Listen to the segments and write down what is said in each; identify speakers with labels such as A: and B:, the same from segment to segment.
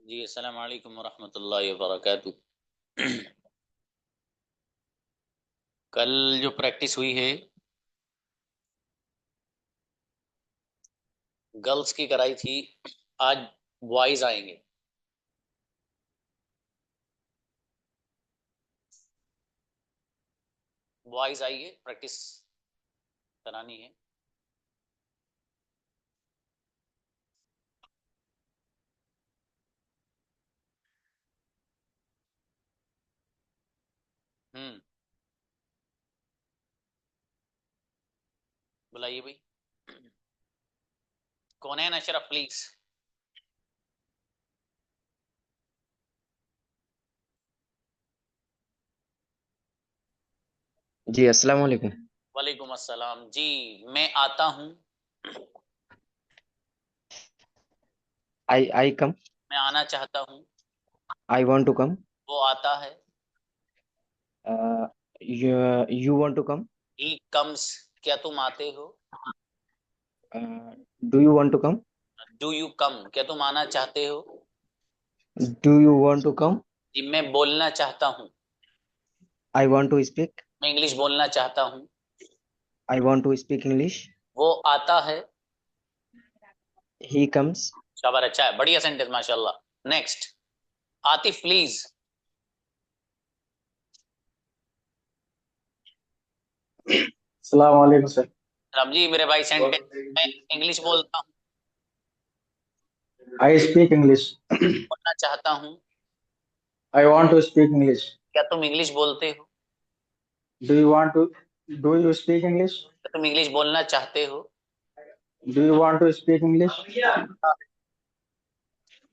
A: जी अस्सलाम वालेकुम वरहमतुल्लाहि वबरकातुह। कल जो प्रैक्टिस हुई है गर्ल्स की कराई थी, आज बॉयज आएंगे। बॉयज आइए, प्रैक्टिस करानी है। हम्म, बुलाइए भाई। कौन है अशरफ, प्लीज।
B: जी अस्सलाम वालेकुम।
A: वालेकुम अस्सलाम जी। मैं आता हूँ।
B: आई कम।
A: मैं आना चाहता हूँ।
B: I want to come.
A: वो आता है।
B: You want to come.
A: He comes. क्या तुम आते हो?
B: Do you want to come.
A: Do you come. क्या तुम आना चाहते हो?
B: Do you want to come.
A: जी मैं बोलना चाहता हूँ।
B: I want to speak.
A: मैं इंग्लिश बोलना चाहता हूँ।
B: I want to speak English.
A: वो आता है।
B: He comes.
A: शाबाश, अच्छा है, बढ़िया सेंटेंस माशाल्लाह। नेक्स्ट। आतिफ प्लीज।
C: अस्सलाम वालेकुम सर।
A: राम जी मेरे भाई, सेंटेंस। मैं इंग्लिश बोलता हूँ।
C: I speak English.
A: बोलना चाहता हूँ।
C: I want to speak English.
A: क्या तुम इंग्लिश बोलते हो?
C: Do you want to do you speak English.
A: क्या तुम इंग्लिश बोलना चाहते हो?
C: Do you want to speak English.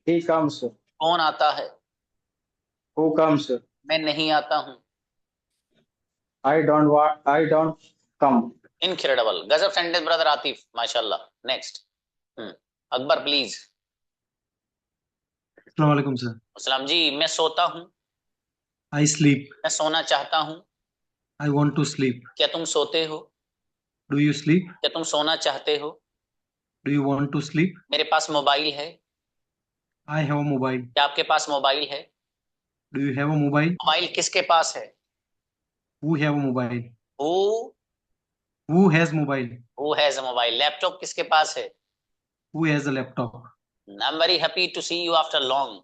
C: He comes.
A: कौन आता है?
C: Who comes.
A: मैं नहीं आता हूँ।
C: I don't come.
A: इनक्रेडिबल, गजब सेंटेंस ब्रदर आतिफ, माशाल्लाह। नेक्स्ट। अकबर प्लीज।
D: अस्सलाम वालेकुम सर।
A: अस्सलाम जी। मैं सोता हूँ।
D: I sleep.
A: मैं सोना चाहता हूँ।
D: I want to sleep.
A: क्या तुम सोते हो?
D: Do you sleep.
A: क्या तुम सोना चाहते हो?
D: Do you want to sleep.
A: मेरे पास मोबाइल है।
D: I have a mobile.
A: क्या आपके पास मोबाइल है?
D: Do you have a mobile.
A: Mobile किसके पास है?
D: Who have a mobile.
A: Who.
D: Who has mobile.
A: Who has a mobile. Laptop किसके पास है?
D: Who has a laptop.
A: I am very happy to see you after long.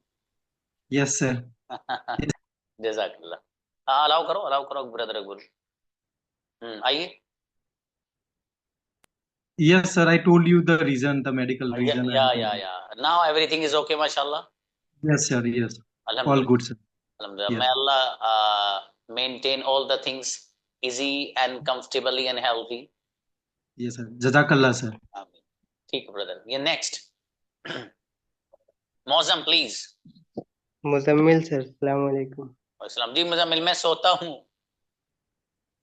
D: Yes sir.
A: जजाकल्ला। हाँ, allow करो brother Akbar. आइए।
D: Yes sir, I told you the reason, the medical
A: या
D: reason I
A: या
D: have
A: या
D: टोल्ड
A: या नाउ एवरीथिंग इज ओके माशाल्लाह।
D: You. Yes sir, yes. All
A: अल्हम्दुलिल्लाह।
D: Good sir.
A: अल्हम्दुलिल्लाह, may
D: yes.
A: Allah maintain all the things easy and comfortably and healthy.
D: Yes sir, जजाकल्ला sir.
A: आमीन। ठीक है ब्रदर, ये नेक्स्ट। मौसम प्लीज।
E: मुजम्मिल सर, अस्सलाम वालेकुम।
A: इस्लाम जी। मुजम्मिल, मैं सोता हूँ।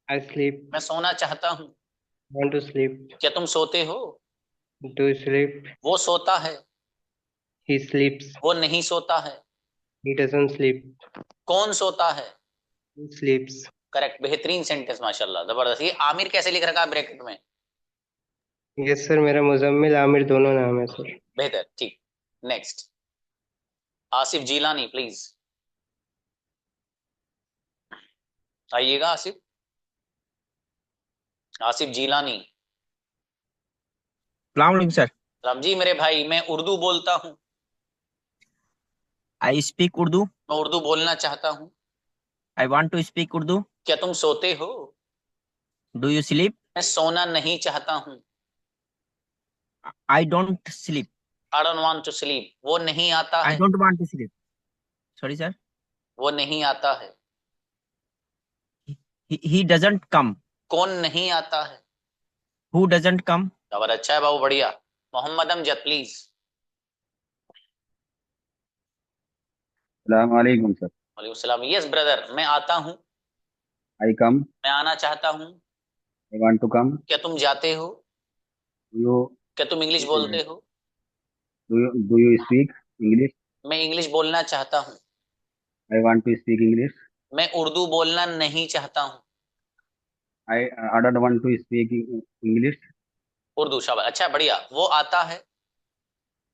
E: I sleep.
A: मैं सोना चाहता हूँ।
E: Want to sleep.
A: क्या तुम सोते हो?
E: Do sleep.
A: वो सोता है।
E: He sleeps.
A: वो नहीं सोता है।
E: He doesn't sleep.
A: कौन सोता है?
E: ही स्लीप्स।
A: करेक्ट, बेहतरीन सेंटेंस माशाल्लाह, जबरदस्त। ये आमिर कैसे लिख रखा है ब्रैकेट में?
E: यस सर, मेरा मुजम्मिल आमिर दोनों नाम है सर।
A: बेहतर, ठीक। नेक्स्ट। आसिफ जीलानी प्लीज। आइएगा आसिफ। आसिफ जीलानी।
F: सलाम सर।
A: राम जी मेरे भाई, मैं उर्दू बोलता हूँ।
F: I speak Urdu.
A: मैं उर्दू बोलना चाहता हूँ।
F: I want to speak Urdu.
A: क्या तुम सोते हो?
F: Do you sleep.
A: मैं सोना नहीं चाहता हूँ।
F: I don't sleep.
A: I don't want to sleep. वो नहीं आता
F: आई
A: है।
F: Don't want to sleep. Sorry sir.
A: वो नहीं आता है।
F: He doesn't come.
A: कौन नहीं आता है?
F: Who doesn't come.
A: खबर, अच्छा है बाबू, बढ़िया। मोहम्मद अमजद प्लीज।
G: अस्सलाम वालेकुम सर।
A: वालेकुम सलाम। यस ब्रदर, मैं आता हूँ।
G: आई कम।
A: मैं आना चाहता हूँ।
G: I want to come.
A: क्या तुम जाते हो?
G: यू
A: क्या तुम इंग्लिश बोलते हो?
G: Do you speak English.
A: मैं इंग्लिश बोलना चाहता हूँ।
G: I want to speak English.
A: मैं उर्दू बोलना नहीं चाहता हूँ।
G: I don't want to speak English.
A: Urdu, शाबाश, अच्छा बढ़िया। वो आता है।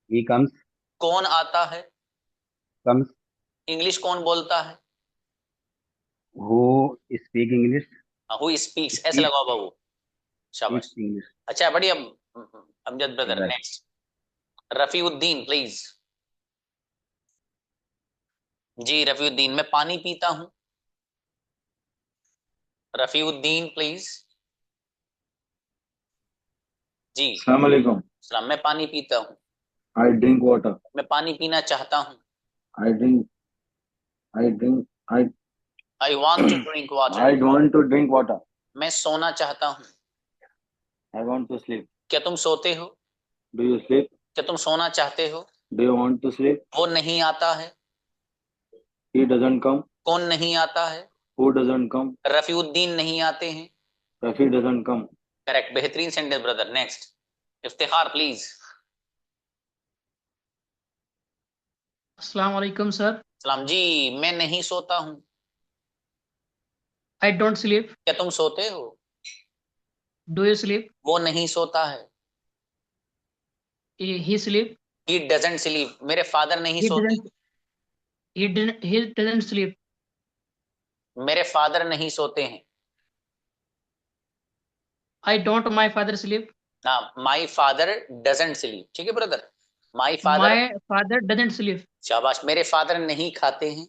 G: He comes.
A: कौन आता है?
G: comes?
A: इंग्लिश कौन बोलता है?
G: Who speak English?
A: Who speaks, ऐसे
G: Speak
A: लगाओ बाबू, शाबाश।
G: speaks English.
A: अच्छा बढ़िया। Amjad brother,
G: Right.
A: Next. Rafiuddin please. जी रफीउद्दीन, मैं पानी पीता हूं। रफीउद्दीन प्लीज। जी
H: अस्सलाम वालेकुम।
A: सलाम, मैं पानी पीता हूं।
H: I drink water.
A: मैं पानी पीना चाहता हूं।
H: I drink. I
A: I want to drink
H: I
A: water.
H: want to drink water.
A: मैं सोना चाहता हूं।
H: I want to sleep.
A: क्या तुम सोते हो?
H: Do you sleep?
A: क्या तुम सोना चाहते हो?
H: Do you want to sleep?
A: वो नहीं आता है।
H: He doesn't come.
A: कौन नहीं आता है?
H: Who doesn't come?
A: रफीउद्दीन नहीं आते हैं।
H: Rafi doesn't come.
A: करेक्ट, बेहतरीन sentence brother. Next, Iftikhar please.
I: अस्सलाम वालेकुम सर।
A: सलाम जी, मैं नहीं सोता हूं।
I: आई डोंट स्लीप।
A: क्या तुम सोते हो?
I: Do you sleep?
A: वो नहीं सोता है।
I: ही स्लीप।
A: ही डजंट स्लीप, मेरे फादर नहीं सोते।
I: ही डजंट स्लीप।
A: मेरे फादर नहीं सोते हैं।
I: I don't my father sleep.
A: हाँ, माई फादर डजंट स्लीप, ठीक है brother. My father,
I: my father doesn't sleep.
A: शाबाश। मेरे फादर नहीं खाते हैं।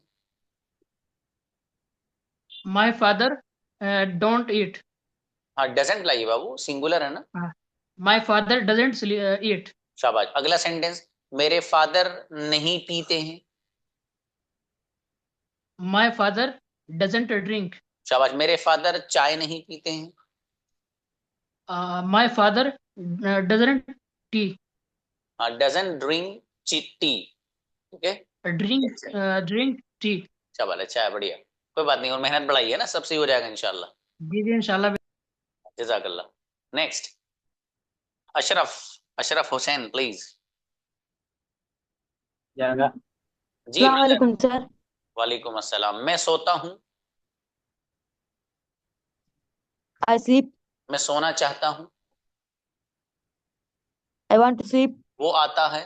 I: My father don't eat.
A: हाँ, डजंट लाइए बाबू, सिंगुलर है ना।
I: माय फादर डजंट ईट।
A: शाबाश। अगला सेंटेंस, मेरे फादर नहीं पीते हैं।
I: My father doesn't drink.
A: शाबाश। मेरे फादर चाय नहीं पीते हैं।
I: My father doesn't T.
A: हाँ, डजंट ड्रिंक टी, ठीक है।
I: Drink tea.
A: शाबाश, अच्छा है, बढ़िया। कोई बात नहीं, और मेहनत बढ़ाइए ना, सब सही हो जाएगा इंशाल्लाह।
I: जी जी इंशाल्लाह।
A: जज़ाकल्लाह। Next, Ashraf Hussain please.
C: जाएगा।
A: जी brother।
J: वालेकुम सर।
A: वालेकुम अस्सलाम। मैं सोता हूँ।
J: I sleep.
A: मैं सोना चाहता हूँ।
J: I want to sleep.
A: वो आता है।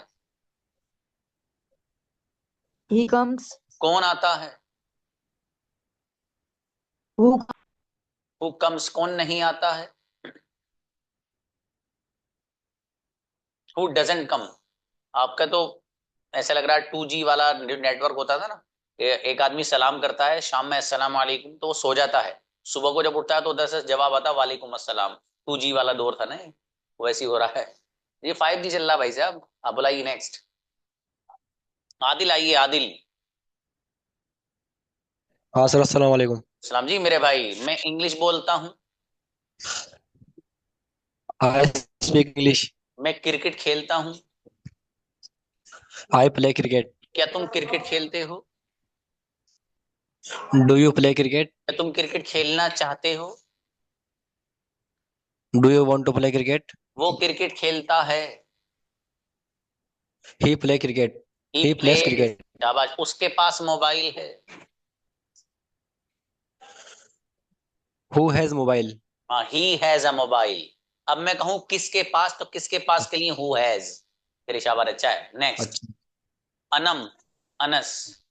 J: He comes.
A: कौन आता है?
J: हु
A: कम्स, कौन नहीं आता है? Who doesn't come. आपका तो ऐसा लग रहा है 2G वाला नेटवर्क होता था ना, एक आदमी सलाम करता है शाम में अस्सलाम वालेकुम, तो वो सो जाता है, सुबह को जब उठता है तो उधर से जवाब आता है वालेकुम अस्सलाम। 2G वाला दौर था ना, वैसे ही हो रहा है। ये 5G चल रहा है भाई साहब। आप बुलाइए नेक्स्ट। आदिल आइए, आदिल।
K: हाँ सर, अस्सलाम वालेकुम।
A: सलाम जी मेरे भाई, मैं इंग्लिश बोलता हूँ।
K: I speak English.
A: मैं क्रिकेट खेलता हूँ।
K: I play cricket.
A: क्या तुम क्रिकेट खेलते हो?
K: Do you play cricket?
A: क्या तुम क्रिकेट खेलना चाहते हो?
K: Do you want to play cricket?
A: वो क्रिकेट खेलता है।
K: He play cricket.
A: He
K: he plays
A: plays.
K: Cricket.
A: शाबाश। उसके पास मोबाइल है।
K: Who has mobile?
A: हाँ, ही हैज अ मोबाइल। अब मैं कहूं किसके पास, तो किसके पास के लिए हु हैज। फिर शाबाश, अच्छा है। नेक्स्ट,
K: अच्छा।
A: अनम, अनस।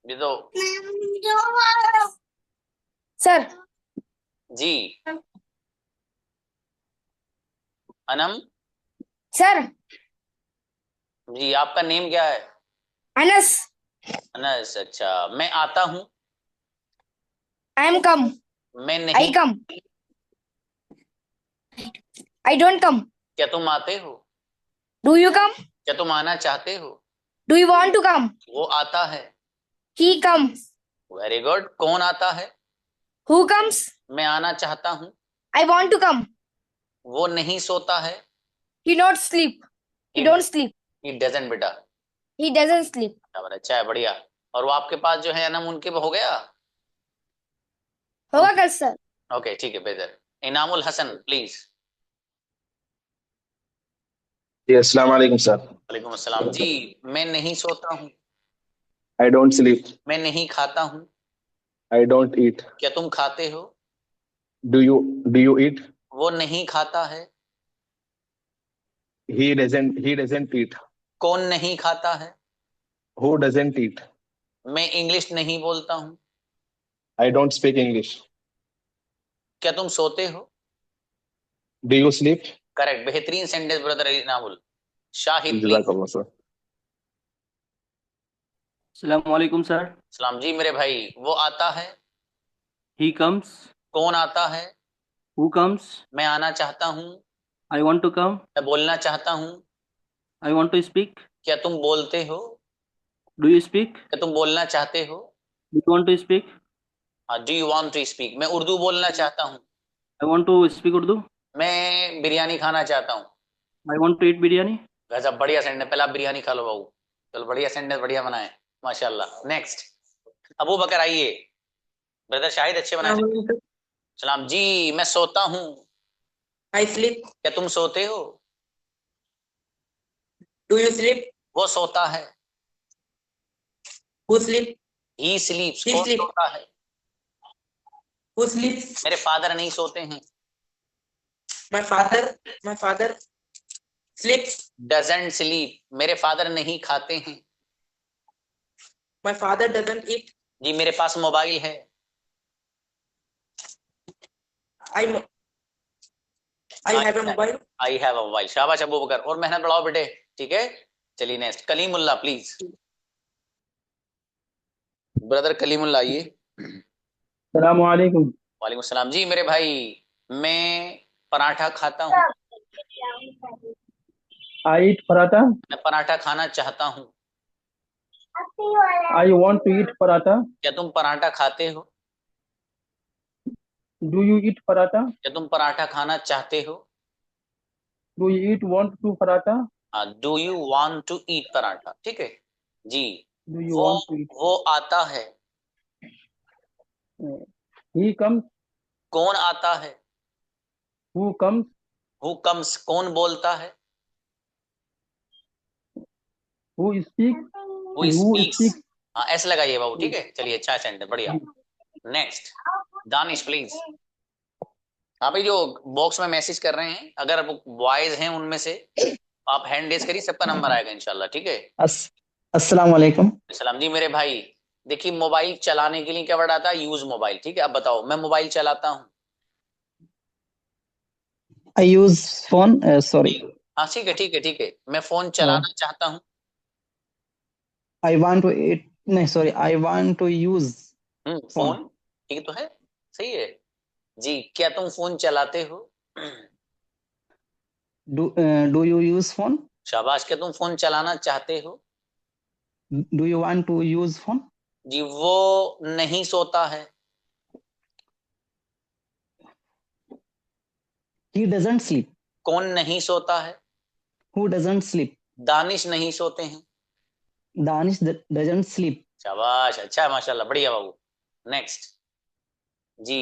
A: ये तो
J: सर।
A: जी, अनम
J: सर।
A: जी, आपका नेम क्या है?
J: अनस।
A: अनस, अच्छा। मैं आता हूं।
J: I am come.
A: मैं
J: आई
A: नहीं।
J: कम। I don't come.
A: क्या तुम आते हो?
J: Do you come?
A: क्या तुम आना चाहते हो?
J: Do you want to come?
A: वो आता है।
J: He comes.
A: Very good. कौन आता है?
J: Who comes?
A: मैं आना चाहता हूं।
J: I want to come.
A: वो नहीं सोता है।
J: He not sleep. He don't sleep.
A: He doesn't बेटा।
J: He doesn't sleep.
A: अच्छा है, बढ़िया। और वो आपके पास जो है अनम, उनके हो गया?
J: होगा कल सर।
A: ओके, ठीक है, बेहतर। इनामुल हसन प्लीज।
H: जी अस्सलाम वालेकुम सर।
A: वालेकुम अस्सलाम। जी, मैं नहीं सोता हूँ।
H: I don't sleep.
A: मैं नहीं खाता हूँ।
H: I don't eat.
A: क्या तुम खाते हो?
H: Do you eat?
A: वो नहीं खाता है।
H: He doesn't eat.
A: कौन नहीं खाता है।
H: Who doesn't eat?
A: मैं इंग्लिश नहीं बोलता हूँ।
H: I don't speak English.
A: क्या तुम सोते हो।
H: Do you sleep?
A: करेक्ट, बेहतरीन sentence brother Ali Namul. Shahid please.
H: Jazakallah, sir.
L: Assalamualaikum sir.
A: सलाम जी मेरे भाई। वो आता है।
L: He comes.
A: कौन आता है।
L: Who comes?
A: मैं आना चाहता हूँ।
L: I want to come.
A: मैं बोलना चाहता हूँ।
L: I want to speak.
A: क्या तुम बोलते हो।
L: Do you speak?
A: क्या तुम बोलना चाहते हो।
L: Do you want to speak?
A: हाँ, do you want to speak. मैं उर्दू बोलना चाहता हूँ।
L: I want to speak Urdu.
A: मैं बिरयानी खाना चाहता हूँ।
L: I want to eat biryani.
A: गजब, बढ़िया सेंटेंस। पहले आप बिरयानी खा लो बाबू। चलो बढ़िया सेंटेंस, बढ़िया बनाए माशाल्लाह। नेक्स्ट अबू बकर आइए। ब्रदर शाहिद अच्छे बनाए। सलाम जी। मैं सोता हूँ।
M: I sleep.
A: क्या तुम सोते हो।
M: Do you sleep?
A: वो सोता है।
M: Who sleep?
A: ही स्लीप्स।
M: He
A: कौन
M: sleep.
A: सोता है।
M: Who sleeps?
A: मेरे फादर नहीं सोते हैं।
M: My father sleeps.
A: Doesn't sleep. मेरे फादर नहीं खाते हैं।
M: My father doesn't eat.
A: जी मेरे पास मोबाइल है।
M: I have a mobile.
A: I have a mobile. शाबाश अबू बकर, और मेहनत बढ़ाओ बेटे। ठीक है, चलिए next Kalimulla please. Brother Kalimulla आइए।
C: Assalamualaikum.
A: वालेकुम सलाम जी मेरे भाई। मैं पराठा खाता हूँ।
C: I eat paratha.
A: मैं पराठा खाना चाहता हूँ।
C: I want to eat paratha.
A: क्या तुम पराठा खाते हो।
C: Do you eat paratha?
A: क्या तुम पराठा खाना चाहते हो।
C: Do you want to paratha?
A: Do you want to eat paratha. ठीक है जी।
C: Do you
A: वो
C: want to eat?
A: वो आता है।
C: He comes.
A: कौन आता है।
C: Who comes?
A: Who comes. कौन बोलता है।
C: Who speaks?
A: Who
C: Who
A: speaks.
C: speaks?
A: हाँ ऐसे लगाइए बाबू। ठीक है चलिए, अच्छा सेंटेंस, बढ़िया। Next Danish please. हाँ भाई, जो बॉक्स में मैसेज कर रहे हैं, अगर बॉयज हैं उनमें से आप हैंड रेज करिए, सबका नंबर आएगा इंशाल्लाह। ठीक है।
B: अस्सलाम वालेकुम।
A: सलाम जी मेरे भाई। देखिए मोबाइल चलाने के लिए क्या वर्ड आता है। Use mobile. ठीक है, अब बताओ। मैं मोबाइल चलाता हूँ।
B: I use phone. Sorry.
A: हाँ ठीक है ठीक है ठीक है। मैं फोन चलाना चाहता हूँ।
B: I want to eat. नहीं, sorry. I want to use
A: phone. ठीक तो है, सही है जी। क्या तुम फोन चलाते हो।
B: Do you use phone?
A: शाबाश। क्या तुम फोन चलाना चाहते हो।
B: Do you want to use phone?
A: जी वो नहीं सोता है।
B: He doesn't sleep.
A: कौन नहीं सोता है।
B: Who doesn't sleep?
A: दानिश नहीं सोते हैं।
B: Danish doesn't sleep.
A: शाबाश, अच्छा है माशाल्लाह, बढ़िया बाबू। नेक्स्ट जी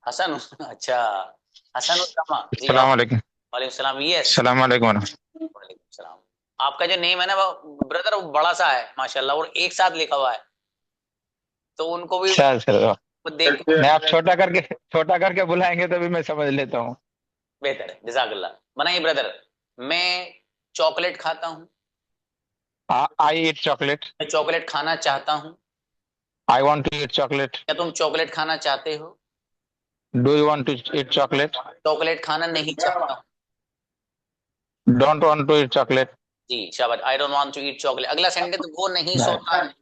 A: हसन। अच्छा हसन उस्मा जी।
N: अस्सलाम वालेकुम।
A: वालेकुम सलाम। यस
N: अस्सलाम वालेकुम।
A: वालेकुम सलाम। आपका जो नेम है ना ब्रदर, वो बड़ा सा है माशाल्लाह, और एक साथ लिखा हुआ है, तो उनको भी
N: चलो
A: वो देख
N: नहीं, आप छोटा करके बुलाएंगे तो भी मैं समझ लेता हूँ।
A: बेहतर है, जज़ाकल्लाह। बनाइए ब्रदर। मैं चॉकलेट खाता हूँ।
N: आई ईट चॉकलेट।
A: मैं चॉकलेट खाना चाहता हूँ।
N: I want to eat chocolate.
A: क्या तुम चॉकलेट खाना चाहते हो।
N: Do you want to eat chocolate.
A: Chocolate खाना नहीं चाहता हूँ।
N: Don't want to eat chocolate.
A: जी शाबाश। I don't want to eat chocolate. अगला सेंटेंस, वो नहीं सोता है।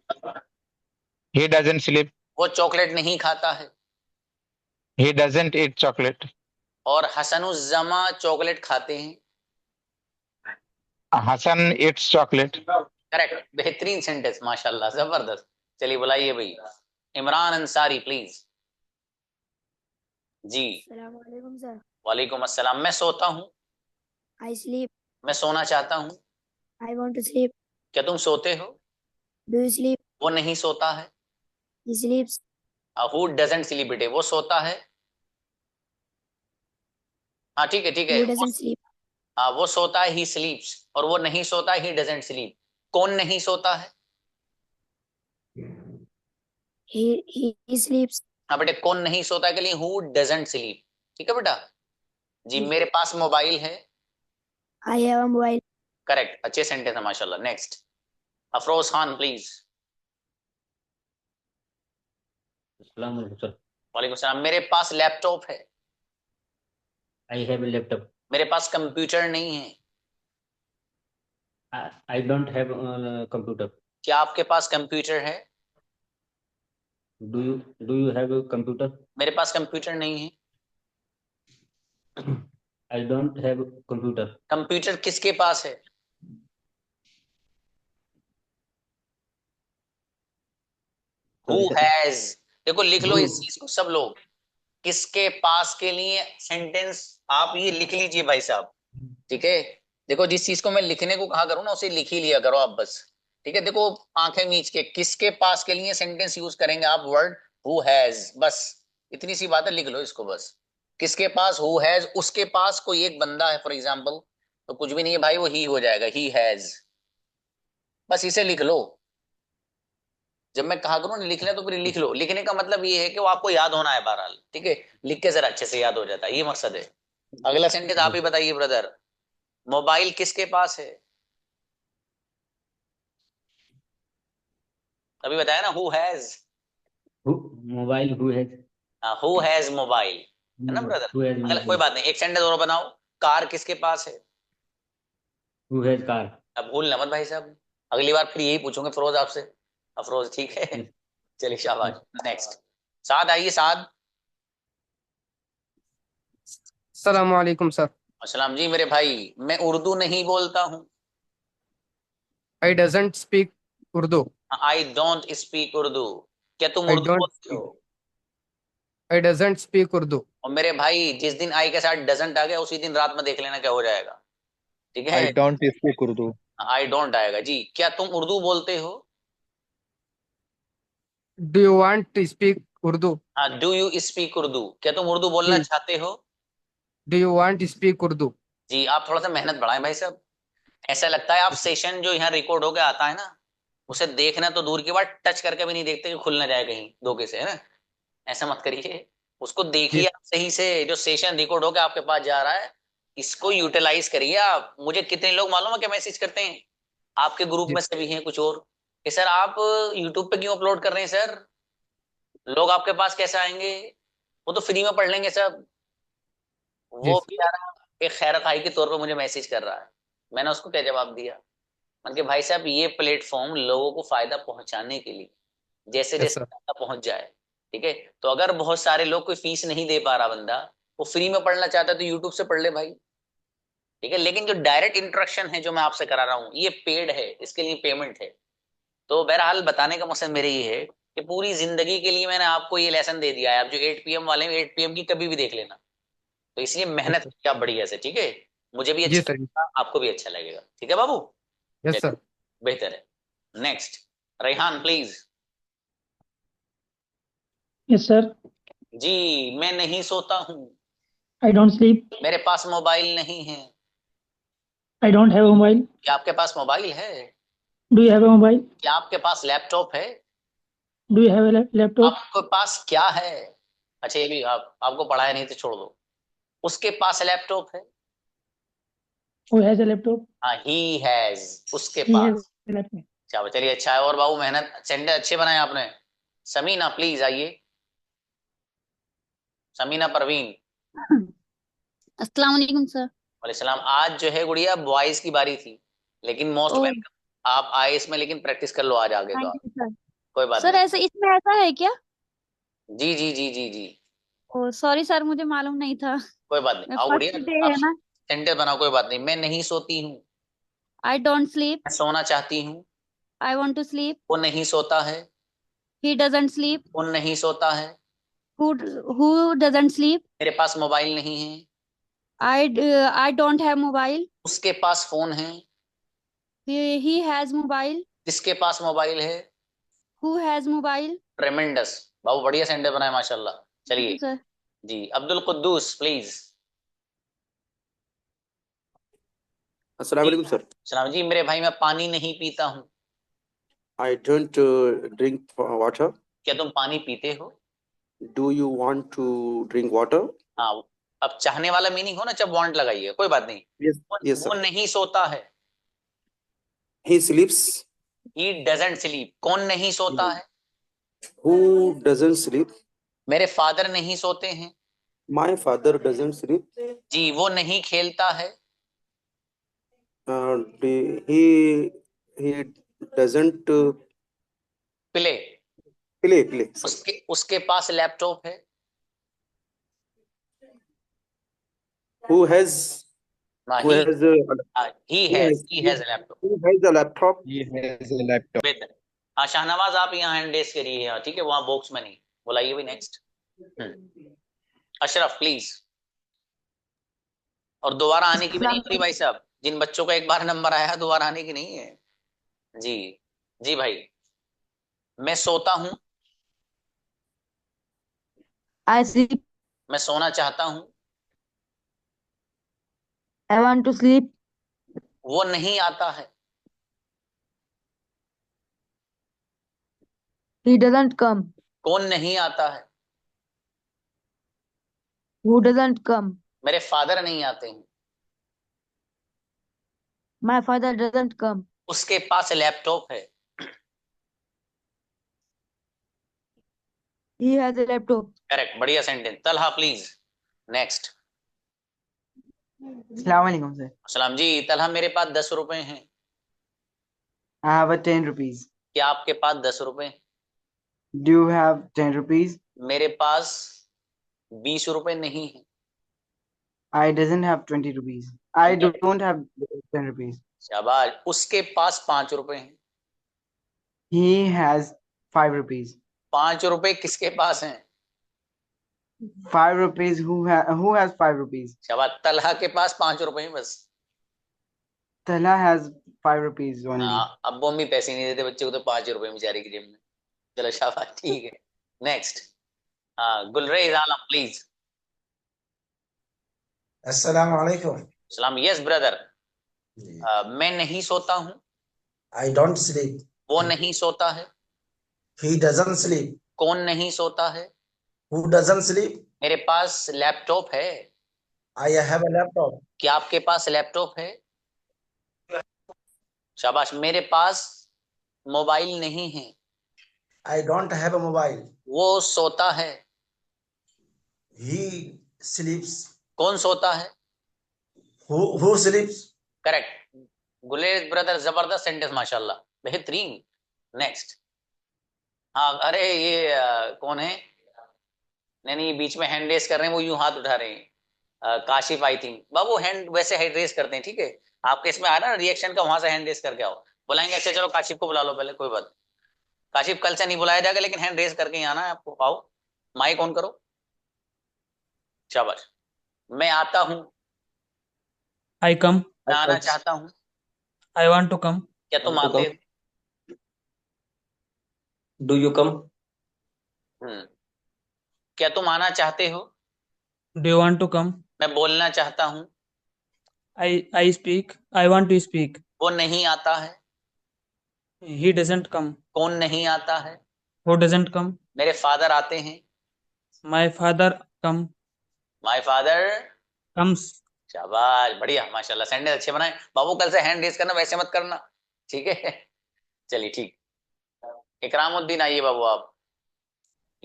N: He doesn't sleep.
A: वो चॉकलेट नहीं खाता है।
N: He doesn't eat chocolate.
A: और हसनुज्जमा चॉकलेट खाते हैं।
N: Hasan eats chocolate.
A: करेक्ट, बेहतरीन सेंटेंस माशाल्लाह, जबरदस्त। चलिए बुलाइए भाई इमरान अंसारी प्लीज। जी
J: Assalamualaikum sir.
A: वालेकुम अस्सलाम। मैं सोता हूँ।
J: I sleep.
A: मैं सोना चाहता हूँ।
J: I want to sleep.
A: क्या तुम सोते हो।
J: Do you sleep?
A: वो नहीं सोता है।
J: He sleeps.
A: Who doesn't sleep बेटे, वो सोता है। हाँ ठीक है ठीक है।
J: Who doesn't sleep?
A: हाँ वो सोता है, ही स्लीप्स, और वो नहीं सोता है, ही डजंट स्लीप। कौन नहीं सोता है।
J: He sleeps.
A: हाँ बेटे, कौन नहीं सोता के लिए हु डजंट स्लीप। ठीक है बेटा जी। मेरे पास मोबाइल है।
J: I have a mobile.
A: Correct, अच्छे सेंटेंस है माशाल्लाह। Next, Afroz Khan please.
L: अस्सलाम वालेकुम सर।
A: वालेकुम सलाम। मेरे पास लैपटॉप है।
L: I have A laptop.
A: मेरे पास कंप्यूटर नहीं है।
L: I don't have computer.
A: क्या आपके पास कंप्यूटर है?
L: Do you have computer?
A: मेरे पास कंप्यूटर नहीं है।
L: I don't have computer.
A: Computer किसके पास है? Who has. देखो लिख लो इस चीज को सब लोग, किसके पास के लिए सेंटेंस आप ये लिख लीजिए भाई साहब। ठीक है, देखो जिस चीज को मैं लिखने को कहा करूं ना उसे लिख ही लिया करो आप बस। ठीक है, देखो आंखें मीच के, किसके पास के लिए सेंटेंस यूज करेंगे आप? वर्ड हु हैज, बस इतनी सी बात है, लिख लो इसको बस। किसके पास? हु हैज, उसके पास कोई एक बंदा है फॉर एग्जाम्पल, तो कुछ भी नहीं है भाई, वो ही हो जाएगा, ही हैज, बस इसे लिख लो। जब मैं कहा करूं ना लिख ले तो फिर लिख लो। लिखने का मतलब ये है कि वो आपको याद होना है बहरहाल। ठीक है, लिख के जरा अच्छे से याद हो जाता है, ये मकसद है। अगला सेंटेंस आप ही बताइए ब्रदर। मोबाइल किसके पास है? अभी बताया ना, who has.
L: Mobile who has.
A: Who has mobile, है ना ब्रदर?
L: हु हैज
A: अगला कोई बात नहीं, एक सेंटेंस और बनाओ। कार किसके पास है?
L: Who has car.
A: अब भूलना मत भाई साहब, अगली बार फिर यही पूछूंगे फिरोज आपसे। अफरोज ठीक है, चलिए शाबाश। नेक्स्ट, साद आइए साद।
E: अस्सलाम वालेकुम सर।
A: अस्सलाम जी मेरे भाई, मैं उर्दू नहीं बोलता हूँ।
E: I doesn't speak Urdu.
A: I don't speak Urdu. क्या तुम
E: आई
A: उर्दू
E: डोंट
A: बोलते हो?
E: I doesn't speak Urdu.
A: और मेरे भाई जिस दिन आई के साथ डजंट आ गया उसी दिन रात में देख लेना क्या हो जाएगा। ठीक है,
H: I don't speak Urdu.
A: I don't आएगा जी। क्या तुम उर्दू बोलते हो?
E: Do you want to speak Urdu?
A: हाँ, डू यू स्पीक उर्दू, क्या तुम उर्दू बोलना चाहते हो?
E: Do you want to speak Urdu?
A: जी, आप थोड़ा सा मेहनत बढ़ाएं भाई साहब। ऐसा लगता है आप सेशन जो यहाँ रिकॉर्ड होके आता है ना, उसे देखना तो दूर की बात, टच करके भी नहीं देखते कि खुल ना जाए कहीं धोखे से, है ना? ऐसा मत करिए, उसको देखिए आप सही से। जो सेशन रिकॉर्ड होके आपके पास जा रहा है, इसको यूटिलाइज करिए आप। मुझे कितने लोग मालूम है क्या मैसेज करते हैं आपके ग्रुप में से भी हैं कुछ और, कि सर आप यूट्यूब पे क्यों अपलोड कर रहे हैं सर, लोग आपके पास कैसे आएंगे, वो तो फ्री में पढ़ लेंगे सब। वो बेचारा एक खैर खाई के तौर पर मुझे मैसेज कर रहा है, मैंने उसको क्या जवाब दिया? मैंने कहा भाई साहब ये प्लेटफॉर्म लोगों को फायदा पहुंचाने के लिए, जैसे जैसे फायदा पहुंच जाए। ठीक है, तो अगर बहुत सारे लोग कोई फीस नहीं दे पा रहा बंदा, वो फ्री में पढ़ना चाहता है तो यूट्यूब से पढ़ ले भाई। ठीक है, लेकिन जो डायरेक्ट इंट्रक्शन है जो मैं आपसे करा रहा हूँ ये पेड है, इसके लिए पेमेंट है। तो बहरहाल बताने का मकसद मेरे ये है कि पूरी जिंदगी के लिए मैंने आपको ये लेसन दे दिया है। आप जो 8 PM वाले 8 PM की कभी भी देख लेना, तो इसलिए मेहनत कीजिए आप बढ़िया से। ठीक है, मुझे भी अच्छा लगेगा, आपको भी अच्छा लगेगा। ठीक है बाबू?
E: Yes sir.
A: बेहतर है। Next, Rehan please.
I: Yes sir.
A: जी, मैं नहीं सोता हूँ।
I: I don't sleep.
A: मेरे पास मोबाइल नहीं है।
I: I don't have a mobile.
A: क्या आपके पास मोबाइल है?
I: Do you have a mobile?
A: क्या आपके पास लैपटॉप है?
I: Do you have a laptop?
A: आपके पास क्या है? अच्छा ये भी आपको पढ़ाया नहीं तो छोड़ दो। उसके पास लैपटॉप है।
I: Who has a laptop?
A: हाँ, ही हैज, उसके
I: he has
A: pass.
I: A laptop.
A: चलो चलिए, अच्छा है। और बाबू मेहनत, सेंटेंस अच्छे बनाए आपने। समीना प्लीज आइए। समीना परवीन।
O: अस्सलाम वालेकुम सर।
A: वालेकुम। आज जो है गुड़िया बॉयज की बारी थी, लेकिन मोस्ट वेलकम, आप आए इसमें, लेकिन प्रैक्टिस कर लो आज आगे तो
O: थैंक
A: आप।
O: You sir.
A: कोई बात
O: सर
A: नहीं।
O: ऐसे इसमें ऐसा है क्या?
A: जी जी जी जी जी,
O: ओ सॉरी सर, मुझे मालूम नहीं था।
A: कोई बात नहीं। आओ
O: फर्स्ट
A: गुड़िया,
O: डे
A: आप
O: है ना।
A: सेंटेंस बनाओ, कोई बात नहीं। मैं नहीं सोती हूँ।
O: I don't sleep.
A: मैं सोना चाहती हूँ।
O: I want to sleep.
A: वो नहीं सोता है।
O: He doesn't sleep.
A: वो नहीं सोता है।
O: Who doesn't sleep.
A: मेरे पास मोबाइल नहीं है।
O: I don't have mobile.
A: उसके पास फोन है।
O: He has mobile.
A: किसके पास मोबाइल है?
O: Who has mobile.
A: ट्रेमेंडस, बाबू बढ़िया सेंटेंस बनाए माशाल्लाह। चलिए
O: सर।
A: जी, अब्दुल कुद्दूस प्लीज।
P: अस्सलाम वालेकुम सर।
A: सलाम जी मेरे भाई, मैं पानी नहीं पीता हूँ।
P: I don't drink water.
A: क्या तुम पानी पीते हो?
P: Do you want to drink water?
A: हाँ, अब चाहने वाला मीनिंग हो ना, जब वांट लगाइए, कोई बात नहीं।
P: Yes, yes,
A: वो
P: sir.
A: नहीं सोता है।
P: He sleeps.
A: He doesn't sleep. कौन नहीं सोता है?
P: Who doesn't sleep?
A: मेरे फादर नहीं सोते हैं।
P: My father doesn't sleep.
A: जी, वो नहीं खेलता है।
P: He doesn't
A: play.
P: play. Sir.
A: उसके पास लैपटॉप है।
P: Who has
A: हाँ,
P: who
A: he
P: has
A: he has a laptop
P: who has a laptop?
H: He has a laptop.
A: with। हाँ, शाहनवाज आप यहाँ हैंड रेस करिए, हाँ ठीक है, वहाँ बॉक्स में नहीं, बुलाइए भी नेक्स्ट। अशरफ प्लीज। और दोबारा आने की भी नहीं होती भाई साहब, जिन बच्चों का एक बार नंबर आया दोबारा आने की नहीं है। जी जी भाई। मैं सोता हूँ।
J: I sleep.
A: मैं सोना चाहता हूँ।
J: I want to sleep.
A: वो नहीं आता है।
J: He doesn't come.
A: कौन नहीं आता है?
J: Who doesn't come?
A: मेरे फादर नहीं आते हैं।
J: My father doesn't come.
A: उसके पास लैपटॉप है।
J: He has a laptop.
A: Correct, बढ़िया सेंटेंस। Talha please next.
B: अस्सलाम वालेकुम सर।
A: सलाम जी। तलहा, मेरे पास 10 रुपए हैं।
B: I have a 10 rupees.
A: क्या आपके पास 10 रुपए?
B: Do you have 10 rupees?
A: मेरे पास 20 रुपए नहीं है।
B: I doesn't have 20 rupees. I don't have 10 rupees.
A: शाबाश। उसके पास 5 रुपए हैं।
B: He has 5 rupees.
A: 5 रुपए किसके पास हैं?
B: 5 rupees. Who has 5 rupees?
A: शाबाश। तलहा के पास 5 रुपए हैं बस।
B: Talha has 5 rupees only.
A: हाँ, अब वो भी पैसे नहीं देते बच्चे को, तो 5 रुपए बेचारे की जेब में। चलो शाबाश, ठीक है। नेक्स्ट। हाँ, गुलरेज आलम प्लीज।
Q: अस्सलाम वालेकुम।
A: सलाम। Yes brother. मैं नहीं सोता हूँ।
Q: I don't sleep.
A: वो नहीं सोता है।
Q: He doesn't sleep.
A: कौन नहीं सोता है?
Q: Who doesn't sleep?
A: मेरे पास लैपटॉप है।
Q: I have a laptop.
A: क्या आपके पास लैपटॉप है? शाबाश। मेरे पास मोबाइल नहीं है।
Q: I don't have a mobile.
A: वो सोता है।
Q: He sleeps.
A: कौन सोता है?
Q: Who sleeps?
A: करेक्ट। गुलेज ब्रदर, जबरदस्त सेंटेंस माशाल्लाह, बेहतरीन। नेक्स्ट। हाँ, अरे ये कौन है? नहीं, बीच में हैंड रेस कर रहे हैं, वो यूं हाथ उठा रहे हैं। Kashif I think. Babu hand वैसे हैंड रेस करते हैं, ठीक है, आपके इसमें आ रहा है ना रिएक्शन का, वहां से हैंड रेस करके आओ। बुलाएंगे? अच्छा चलो, काशिफ को बुला लो पहले, कोई बात। काशिफ कल से नहीं बुलाया जाएगा, लेकिन हैंड रेस करके ही आना है आपको। आओ, माइक ऑन करो। शाबाश। मैं आता हूँ।
R: I come.
A: मैं आना चाहता हूँ।
R: I want to come.
A: क्या तुम आते हो?
L: Do you come?
A: क्या तुम आना चाहते हो?
R: Do you want to come?
A: मैं बोलना चाहता हूँ।
R: I speak. I want to speak.
A: वो नहीं आता है।
R: He doesn't come.
A: कौन नहीं आता है?
R: Who doesn't come?
A: मेरे फादर आते हैं।
R: My father come.
A: My father
R: Comes.
A: शाबाश, बढ़िया माशाल्लाह, सेंटेंस अच्छे बनाए। बाबू कल से हैंड रेस करना, वैसे मत करना, ठीक है? चलिए ठीक। इकरामुद्दीन आइए बाबू आप।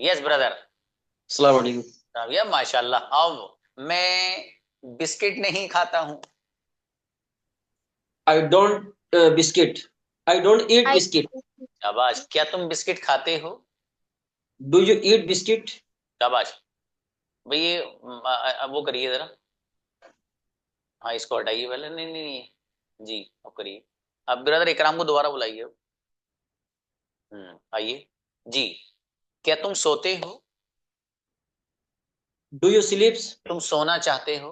A: Yes brother.
L: अस्सलाम वालेकुम।
A: या माशाल्लाह। अब मैं बिस्किट नहीं खाता हूँ।
L: I don't biscuit. I don't eat biscuit.
A: शाबाश। क्या तुम बिस्किट खाते हो?
L: Do you eat biscuit?
A: शाबाश भाई। ये वो करिए जरा। हाँ, इसको हटाइए पहले। नहीं जी, अब करिए। अब ब्रदर इकराम को दोबारा बुलाइए। आइए जी। क्या तुम सोते हो?
L: Do you sleep?
A: तुम सोना चाहते हो?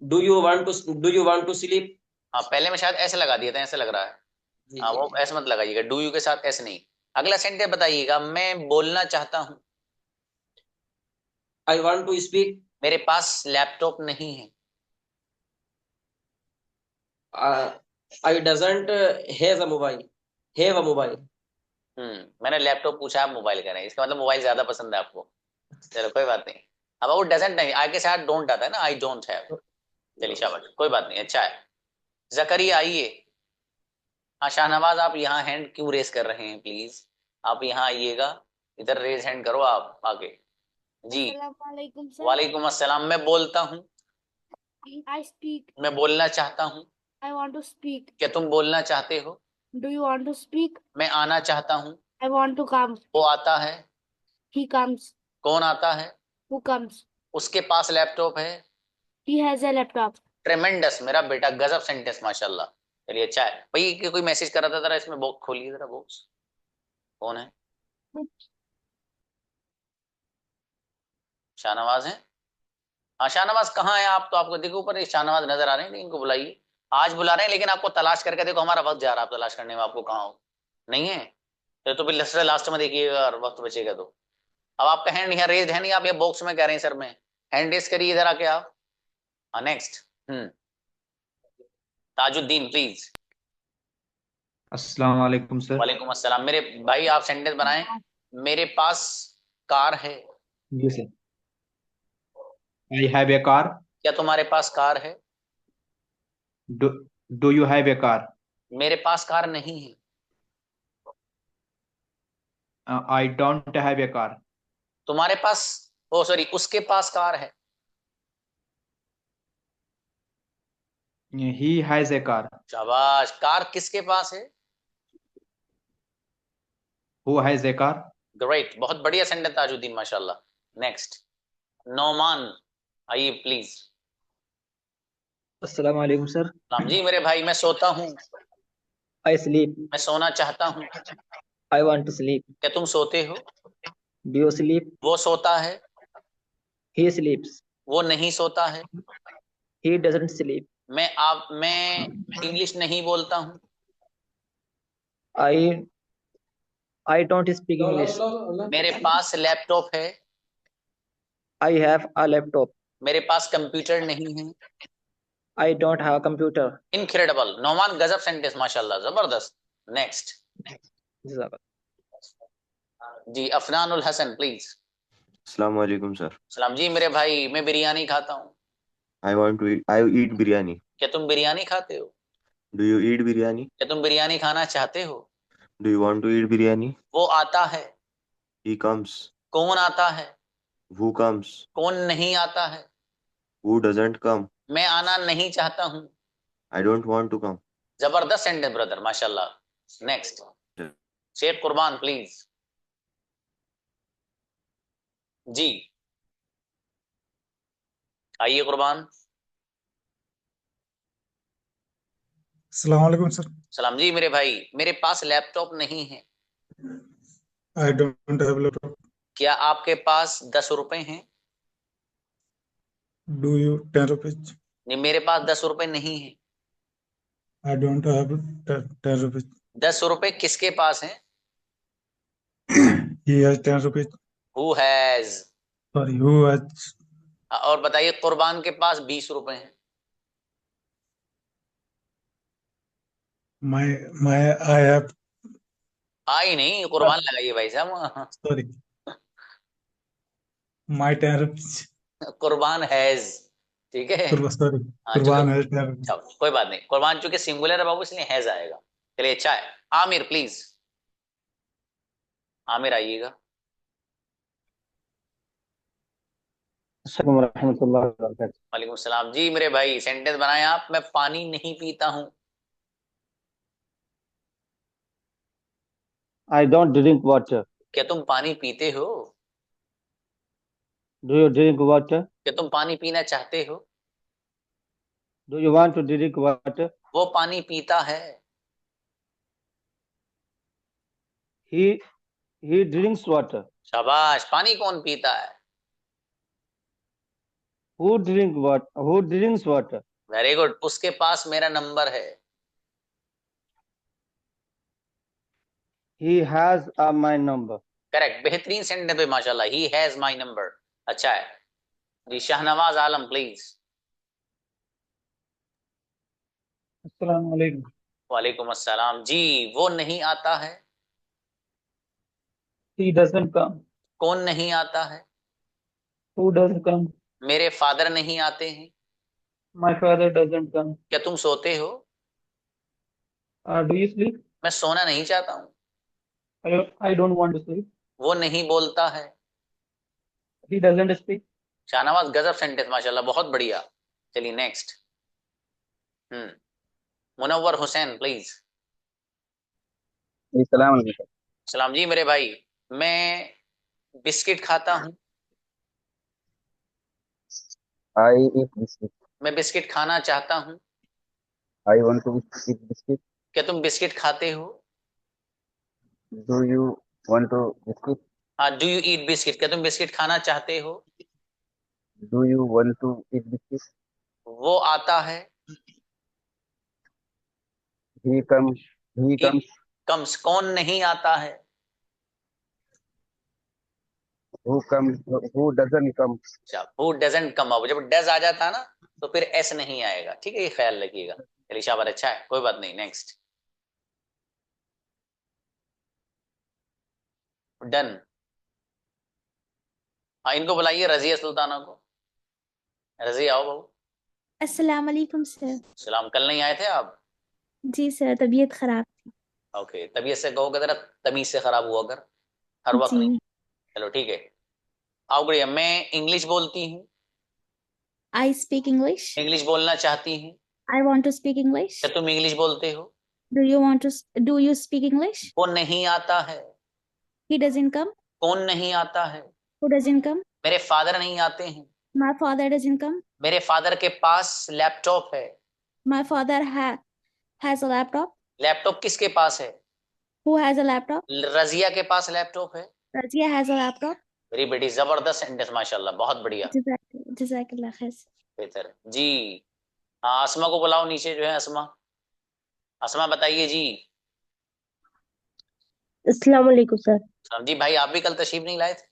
L: Do you want to sleep?
A: हाँ, पहले में शायद ऐसे लगा दिया था, ऐसे लग रहा है। हाँ, वो ऐसे मत लगाइएगा, डू यू के साथ ऐसे नहीं। अगला सेंटेंस बताइएगा। मैं बोलना चाहता हूँ।
L: I want to speak.
A: मेरे पास लैपटॉप नहीं है।
L: I doesn't have a mobile. Have a mobile.
A: मैंने लैपटॉप पूछा, आप मोबाइल कह रहे हैं, इसका मतलब मोबाइल ज्यादा पसंद है आपको। चलो कोई बात नहीं। अब वो डजंट नहीं, आगे से डोंट आता है ना, आई डोंट हैव। चलिए शाबाश, कोई बात नहीं, अच्छा है। जकरिया आइए। हाँ शाहनवाज, आप यहाँ हैंड क्यों रेस कर रहे हैं, प्लीज आप यहाँ आइएगा, इधर रेस हैंड करो आप आगे। जी
O: अस्सलामुअलैकुम सर।
A: वालेकुम अस्सलाम। मैं बोलता हूँ,
O: आई स्पीक।
A: मैं बोलना चाहता हूँ।
O: I want to speak.
A: क्या तुम बोलना चाहते हो?
O: Do you want to speak?
A: मैं आना चाहता हूँ।
O: I want to come.
A: वो आता है।
O: He comes.
A: कौन आता है?
O: Who comes.
A: उसके पास लैपटॉप है।
O: He has a laptop.
A: ट्रेमेंडस मेरा बेटा, गजब सेंटेंस माशाल्लाह। चलिए अच्छा है भाई। कोई मैसेज कर रहा था, जरा इसमें बॉक्स खोलिए जरा, बॉक्स कौन है? शाहनवाज है। हाँ शाहनवाज कहाँ है आप? तो आपको देखो ऊपर शाहनवाज नजर आ रहे हैं, लेकिन इनको बुलाइए। आज बुला रहे हैं लेकिन आपको तलाश करके देखो, हमारा वक्त जा रहा है आप तलाश करने में, आपको कहाँ हो नहीं है। तो फिर लास्ट में देखिएगा और वक्त बचेगा तो। अब आपका हैंड यहाँ रेज है नहीं, आप ये बॉक्स में कह रहे हैं सर में हैंड रेज करिए इधर आके आप। हाँ नेक्स्ट। ताजुद्दीन प्लीज।
C: अस्सलाम वालेकुम सर।
A: वालेकुम अस्सलाम। मेरे भाई आप सेंटेंस बनाएं। मेरे पास कार है।
C: जी sir. I have a car.
A: क्या तुम्हारे पास कार है?
C: Do you have a car?
A: मेरे पास कार नहीं है।
C: I don't have a car.
A: तुम्हारे पास, ओ सॉरी, उसके पास कार है।
C: He has a car.
A: शाबाश। कार किसके पास है?
C: Who has a car?
A: Great, बहुत बढ़िया सेंटेंस ताजुद्दीन माशाल्लाह। नेक्स्ट नौमान आइए प्लीज।
S: अस्सलाम वालेकुम सर।
A: राम जी मेरे भाई, मैं सोता हूँ।
S: I sleep.
A: मैं सोना चाहता हूँ।
S: I want to sleep.
A: क्या तुम सोते हो?
S: Do you sleep?
A: वो सोता है।
S: He sleeps.
A: वो नहीं सोता है।
S: He doesn't sleep.
A: मैं इंग्लिश नहीं बोलता हूँ।
S: I I don't speak English.
A: मेरे पास लैपटॉप है।
S: I have a laptop.
A: मेरे पास कंप्यूटर नहीं है।
S: I don't have a computer.
A: Incredible Nauman, गजब सेंटेंस माशाल्लाह, जबरदस्त। नेक्स्ट जी अफनानुल हसन प्लीज।
T: अस्सलाम वालेकुम सर।
A: सलाम जी मेरे भाई, मैं बिरयानी खाता हूँ।
T: आई ईट बिरयानी।
A: क्या तुम बिरयानी खाते हो?
T: Do you eat biryani?
A: क्या तुम बिरयानी खाना चाहते हो?
T: Do you want to eat biryani?
A: वो आता है।
T: He comes.
A: कौन आता है?
T: Who comes?
A: कौन नहीं आता है?
T: Who doesn't come?
A: मैं आना नहीं चाहता हूँ।
T: I don't want to come.
A: जबरदस्त सेंटेंस ब्रदर माशाल्लाह। Next Sheikh Qurban please. जी आइए कुर्बान।
U: अस्सलाम वालेकुम सर।
A: सलाम जी मेरे भाई, मेरे पास लैपटॉप नहीं है।
U: I don't have laptop.
A: क्या आपके पास 10 रुपए हैं?
U: Do you 10 rupees?
A: नहीं, मेरे पास 10 रुपए नहीं है।
U: I don't have 10 rupees.
A: 10 रुपए किसके पास हैं?
U: He has 10 rupees.
A: Who has.
U: Sorry, who has.
A: और बताइए कुर्बान के पास 20 रुपए हैं।
U: मैं आई हैव।
A: आई नहीं, कुर्बान लगाइए भाई साहब।
U: Sorry, my 10 rupees.
A: कुर्बान हैज, ठीक है।
U: सॉरी,
A: हाँ
U: कुर्बान हैज 10
A: चलो
U: रुपीज।
A: कोई बात नहीं, कुर्बान चूंकि सिंगुलर है बाबू इसलिए हैज आएगा। चलिए अच्छा है। आमिर प्लीज। आमिर आइएगा।
G: अस्सलाम रहमतुल्लाह वबरकातुहू।
A: वालेकुम सलाम जी मेरे भाई, सेंटेंस बनाए आप। मैं पानी नहीं पीता हूँ।
G: I don't drink water.
A: क्या तुम पानी पीते हो?
G: Do you drink water?
A: क्या तुम पानी पीना चाहते हो?
G: Do you want to drink water?
A: वो पानी पीता है।
G: He drinks water.
A: शाबाश। पानी कौन पीता है?
G: Who drinks water?
A: Very good. उसके पास मेरा नंबर है।
G: He has my number.
A: Correct, बेहतरीन सेंटेंस पे माशाल्लाह। He has my number. अच्छा है जी। शाहनवाज आलम प्लीज।
C: अस्सलाम वालेकुम।
A: वालेकुम अस्सलाम जी। वो नहीं आता है।
C: He doesn't come.
A: कौन नहीं आता है?
S: Who doesn't come?
A: मेरे फादर नहीं आते हैं।
S: My father doesn't come.
A: क्या तुम सोते हो?
S: Do you sleep?
A: मैं सोना नहीं चाहता हूँ।
S: I don't want to sleep.
A: वो नहीं बोलता है।
S: He doesn't speak.
A: शाहनवाज गजब सेंटेंस माशाल्लाह, बहुत बढ़िया। चलिए नेक्स्ट। मुनव्वर हुसैन प्लीज।
G: सलाम
A: सलाम जी मेरे भाई। मैं बिस्किट खाता हूँ।
G: आई ईट बिस्किट।
A: मैं बिस्किट खाना चाहता हूँ।
G: I want to eat biscuit.
A: क्या तुम बिस्किट खाते हो?
G: Do you want to biscuit?
A: हाँ, डू यू ईट बिस्किट, क्या तुम बिस्किट खाना चाहते हो?
G: Do you want to eat biscuit?
A: वो आता है।
G: He comes.
A: कौन नहीं आता है?
G: Who doesn't come.
A: अच्छा, हु डजंट कम। अब जब डज आ जाता है ना तो फिर एस नहीं आएगा, ठीक है, ये ख्याल रखिएगा। चलिए शाबाश, अच्छा है, कोई बात नहीं। नेक्स्ट। डन। हाँ, इनको बुलाइए, रजिया सुल्ताना को। रजिया आओ बाबू।
D: अस्सलाम वालेकुम सर।
A: सलाम। कल नहीं आए थे आप?
D: जी सर, तबीयत खराब थी।
A: ओके, तबीयत से कहोगे जरा, तमीज से खराब हुआ कर, हर वक्त नहीं।
D: जी।
A: चलो ठीक है, आओ बढ़िया। मैं इंग्लिश बोलती हूँ।
D: I speak English.
A: इंग्लिश बोलना चाहती हूँ।
D: I want to speak English.
A: क्या तुम इंग्लिश बोलते हो?
D: Do you speak English?
A: वो नहीं आता है।
D: He doesn't come.
A: कौन नहीं आता है?
D: Who doesn't come.
A: मेरे फादर नहीं आते हैं।
D: My father doesn't come.
A: मेरे फादर के पास लैपटॉप है।
D: My father has a laptop.
A: Laptop किसके पास है?
D: Who has a laptop?
A: Razia के पास लैपटॉप है।
D: Razia has a laptop.
A: मेरी बेटी, जबरदस्त सेंटेंस माशाल्लाह, बहुत बढ़िया,
D: जज़ाकल्लाह खैर।
A: बेहतर जी। हाँ, असमा को बुलाओ नीचे, जो है असमा। असमा बताइए जी।
V: अस्सलाम वालेकुम सर।
A: जी भाई, आप भी कल तशरीफ नहीं लाए थे?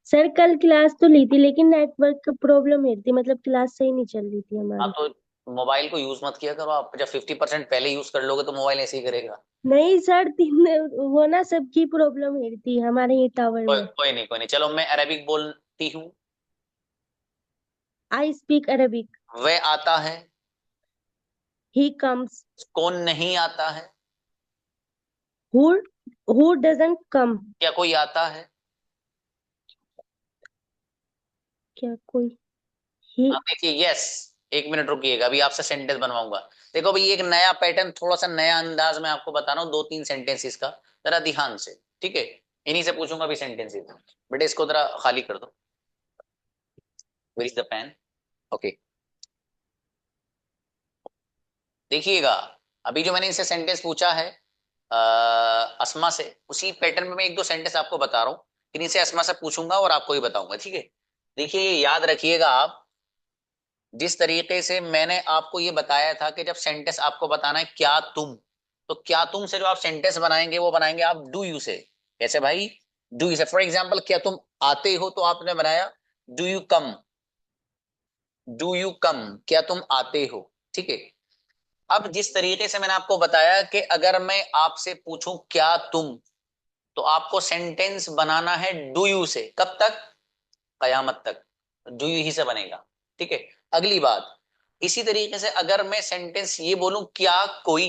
V: सर कल क्लास तो ली थी लेकिन नेटवर्क की प्रॉब्लम है थी, मतलब क्लास सही नहीं चल रही थी
A: हाँ,
V: हमारी।
A: तो मोबाइल को यूज मत किया करो आप। जब 50% पहले यूज कर लोगे तो मोबाइल ऐसे ही करेगा।
V: नहीं सर, वो ना सबकी प्रॉब्लम है थी हमारे ये टावर में।
A: कोई नहीं। चलो, मैं अरबिक बोलती हूँ।
V: I speak Arabic.
A: वह आता है।
V: He comes.
A: कौन नहीं आता है?
V: हु डजंट कम।
A: क्या कोई आता है?
V: क्या कोई ही।
A: आप देखिए, यस। एक मिनट रुकिएगा, अभी आपसे सेंटेंस बनवाऊंगा। देखो भाई, एक नया पैटर्न, थोड़ा सा नया अंदाज में आपको बता रहा हूँ, 2-3 सेंटेंसेस का, जरा ध्यान से, ठीक है। इन्हीं से पूछूंगा अभी सेंटेंसेस। बेटे इसको जरा खाली कर दो। Where is the pen? Okay, देखिएगा। अभी जो मैंने इनसे सेंटेंस पूछा है अस्मा से, उसी पैटर्न में मैं 1-2 सेंटेंस आपको बता रहा हूँ, फिर इनसे अस्मा से पूछूंगा और आपको ही बताऊंगा, ठीक है। देखिए, याद रखिएगा आप, जिस तरीके से मैंने आपको ये बताया था कि जब सेंटेंस आपको बताना है क्या तुम, तो क्या तुम से जो आप सेंटेंस बनाएंगे वो बनाएंगे आप डू यू से। कैसे भाई? डू यू से। फॉर एग्जाम्पल, क्या तुम आते हो, तो आपने बनाया do you come. Do you come, क्या तुम आते हो, ठीक है। अब जिस तरीके से मैंने आपको बताया कि अगर मैं आपसे पूछूं क्या तुम, तो आपको सेंटेंस बनाना है डू यू से। कब तक? कयामत तक डू यू ही से बनेगा, ठीक है। अगली बात, इसी तरीके से अगर मैं सेंटेंस ये बोलूं क्या कोई,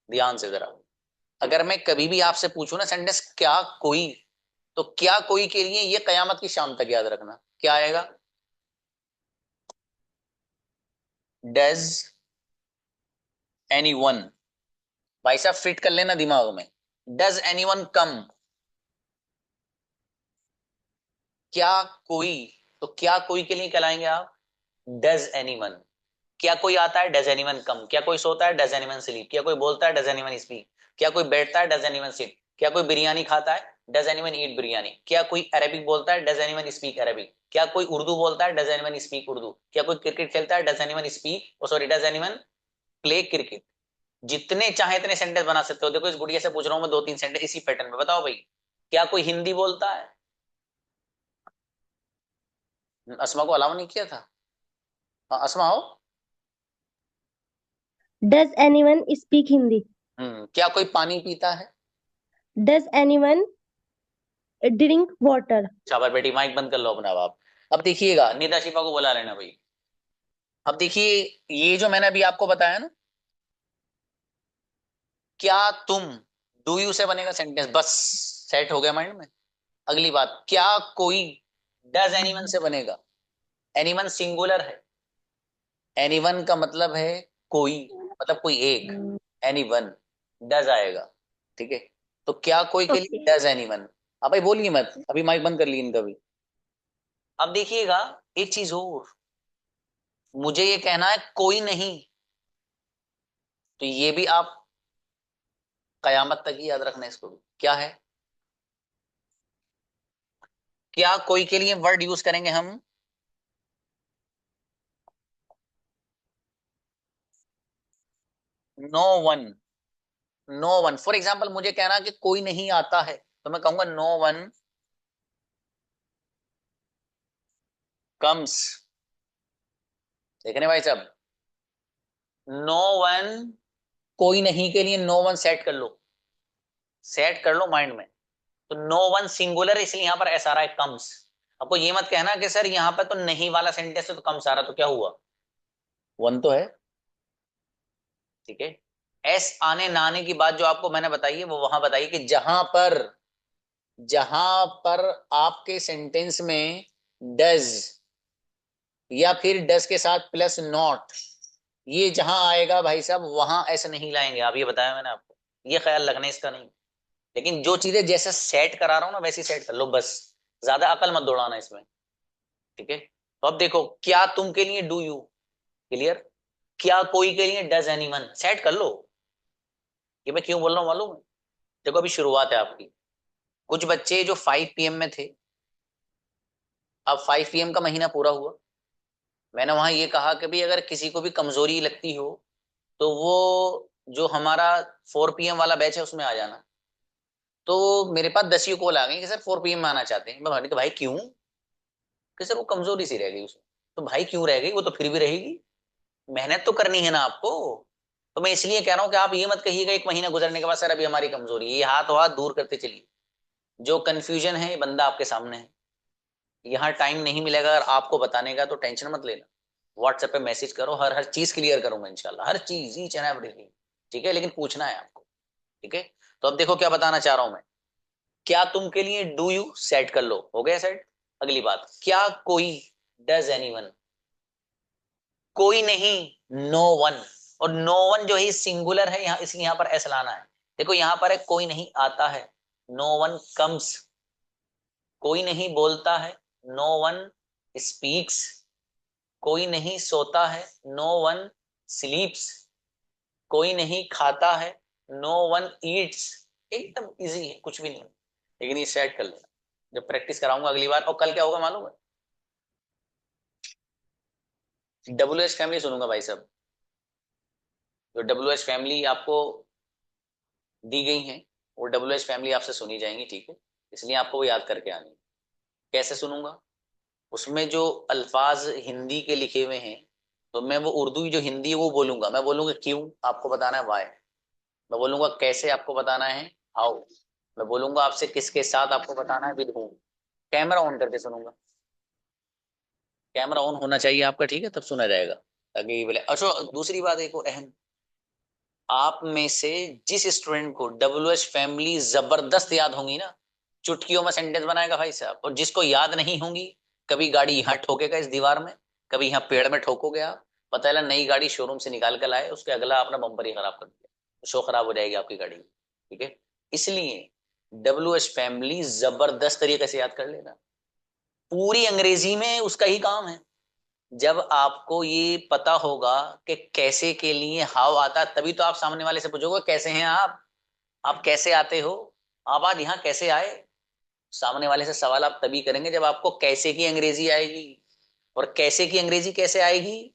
A: ध्यान से जरा, अगर मैं कभी भी आपसे पूछूं ना सेंटेंस क्या कोई, तो क्या कोई के लिए ये कयामत की शाम तक याद रखना, क्या आएगा? Does anyone. भाई साहब फिट कर लेना दिमाग में। Does anyone come? क्या कोई, तो क्या कोई के लिए कहलाएंगे आप डज एनीवन। क्या कोई आता है? Does anyone come. क्या कोई सोता है? Does anyone sleep. क्या कोई बोलता है? Does anyone speak. क्या कोई बैठता है? Does anyone sit. क्या कोई बिरयानी खाता है? Does anyone eat biryani. क्या कोई अरबिक बोलता है? Does anyone speak Arabic. क्या कोई उर्दू बोलता है? Does anyone speak Urdu. क्या कोई क्रिकेट खेलता है? Does anyone speak, sorry, does anyone play cricket. जितने चाहे इतने सेंटेंस बना सकते हो। देखो, इस गुड़िया से पूछ रहा हूं मैं 2-3 सेंटेंस इसी पैटर्न में। बताओ भाई, क्या कोई हिंदी बोलता है? अस्मा को अलाउ नहीं किया था। अस्मा हो।
V: Does anyone speak Hindi.
A: क्या कोई पानी पीता है?
V: Does anyone drink water.
A: शाबाश बेटी, माइक बंद कर लो अपना आप। अब देखिएगा, निदा शिफा को बुला लेना भाई। अब देखिए, ये जो मैंने अभी आपको बताया ना, क्या तुम, डू यू से बनेगा सेंटेंस, बस सेट हो गया माइंड में। अगली बात, क्या कोई, डज एनीवन से बनेगा। एनीवन सिंगुलर है, एनीवन का मतलब है कोई, मतलब कोई एक, एनीवन, डज आएगा, ठीक है। तो क्या कोई के लिए डज एनीवन। अब भाई बोलिए मत, अभी माइक बंद कर ली इनका भी। अब देखिएगा एक चीज और, मुझे ये कहना है कोई नहीं, तो ये भी आप कयामत तक ही याद रखना इसको भी। क्या है, क्या कोई के लिए वर्ड यूज करेंगे हम, no one. No one, for example मुझे कहना कि कोई नहीं आता है, तो मैं कहूंगा नो वन कम्स। देखने भाई साहब, नो वन, कोई नहीं के लिए नो वन सेट कर लो, सेट कर लो माइंड में। तो नो वन सिंगुलर है, इसलिए यहां पर एस आ रहा है, कम्स। आपको ये मत कहना कि सर यहां पर तो नहीं वाला सेंटेंस है तो कम्स आ रहा, तो क्या हुआ, वन तो है, ठीक है। एस आने ना आने की बात जो आपको मैंने बताई है वो वहां बताई कि जहां पर आपके सेंटेंस में डज या फिर डज के साथ प्लस नॉट, ये जहां आएगा भाई साहब वहां ऐसे नहीं लाएंगे आप, ये बताया मैंने आपको, ये ख्याल रखना इसका नहीं। लेकिन जो चीजें जैसे सेट करा रहा हूं ना वैसी सेट कर लो बस, ज्यादा अकल मत दौड़ाना इसमें, ठीक है। तो अब देखो, क्या तुम के लिए डू यू, क्लियर, क्या कोई के लिए डज एनीवन, सेट कर लो। ये मैं क्यों बोल रहा हूं मालूम है, देखो अभी शुरुआत है आपकी। कुछ बच्चे जो 5 PM में थे, अब 5 PM का महीना पूरा हुआ, मैंने वहां ये कहा कि भाई अगर किसी को भी कमजोरी लगती हो तो वो जो हमारा 4 PM वाला बैच है उसमें आ जाना। तो मेरे पास 10 ही कॉल आ गई कि सर 4 PM में आना चाहते हैं। मैं भाई, भाई क्यों, कि सर वो कमजोरी सी रह गई उसमें। तो भाई क्यों रह गई, वो तो फिर भी रहेगी, मेहनत तो करनी है ना आपको। तो मैं इसलिए कह रहा हूं कि आप ये मत कहिएगा 1 महीना गुजरने के बाद सर अभी हमारी कमजोरी है, ये हाथ दूर करते चलिए। जो कंफ्यूजन है ये बंदा आपके सामने है, यहाँ टाइम नहीं मिलेगा अगर आपको बताने का, तो टेंशन मत लेना, व्हाट्सएप पे मैसेज करो, हर चीज क्लियर करूंगा इंशाल्लाह, हर चीज, ईच एंड एवरीथिंग, ठीक है। लेकिन पूछना है आपको, ठीक है। तो अब देखो क्या बताना चाह रहा हूं मैं, क्या तुम के लिए डू यू सेट कर लो, हो गया सेट। अगली बात, क्या कोई डज एनीवन, कोई नहीं, नो वन, और नो वन जो है सिंगुलर है यहाँ, इसलिए यहाँ पर एस लाना है। देखो यहाँ पर है कोई नहीं आता है, नो वन कम्स, कोई नहीं बोलता है, नो वन स्पीक्स, कोई नहीं सोता है, नो वन स्लीप्स, कोई नहीं खाता है, नो वन ईट्स। एकदम इजी है, कुछ भी नहीं, लेकिन ये सेट कर लेना, जब प्रैक्टिस कराऊंगा अगली बार। और कल क्या होगा मालूम है, WH फैमिली सुनूंगा भाई साहब, जो WH फैमिली आपको दी गई है वो WH फैमिली आपसे सुनी जाएंगी, ठीक है। इसलिए आपको वो याद करके आनी है। कैसे सुनूंगा, उसमें जो अल्फाज हिंदी के लिखे हुए हैं, तो मैं वो उर्दू जो हिंदी है वो बोलूंगा, मैं बोलूंगा क्यों, आपको बताना है वाई, मैं बोलूंगा कैसे, आपको बताना है हाउ, मैं बोलूंगा आपसे किसके साथ, आपको बताना है विद हूम। कैमरा ऑन करके सुनूंगा, कैमरा ऑन होना चाहिए आपका, ठीक है, तब सुना जाएगा, ताकि बोले। अच्छा दूसरी बात एक और अहम, आप में से जिस स्टूडेंट को WH फैमिली जबरदस्त याद होंगी ना, चुटकियों में सेंटेंस बनाएगा भाई साहब, और जिसको याद नहीं होंगी, कभी गाड़ी यहाँ ठोकेगा इस दीवार में, कभी यहाँ पेड़ में ठोकोगे आप, पता है नई गाड़ी शोरूम से निकाल कर लाए, उसके अगला अपना बम्पर ही खराब कर दिया, शो खराब हो जाएगी आपकी गाड़ी, ठीक है। इसलिए WH फैमिली जबरदस्त तरीके से याद कर लेना, पूरी अंग्रेजी में उसका ही काम है। जब आपको ये पता होगा कि कैसे के लिए हाउ आता, तभी तो आप सामने वाले से पूछोगे कैसे हैं आप कैसे आते हो, आप आज यहाँ कैसे आए। सामने वाले से सवाल आप तभी करेंगे जब आपको कैसे की अंग्रेजी आएगी, और कैसे की अंग्रेजी कैसे आएगी,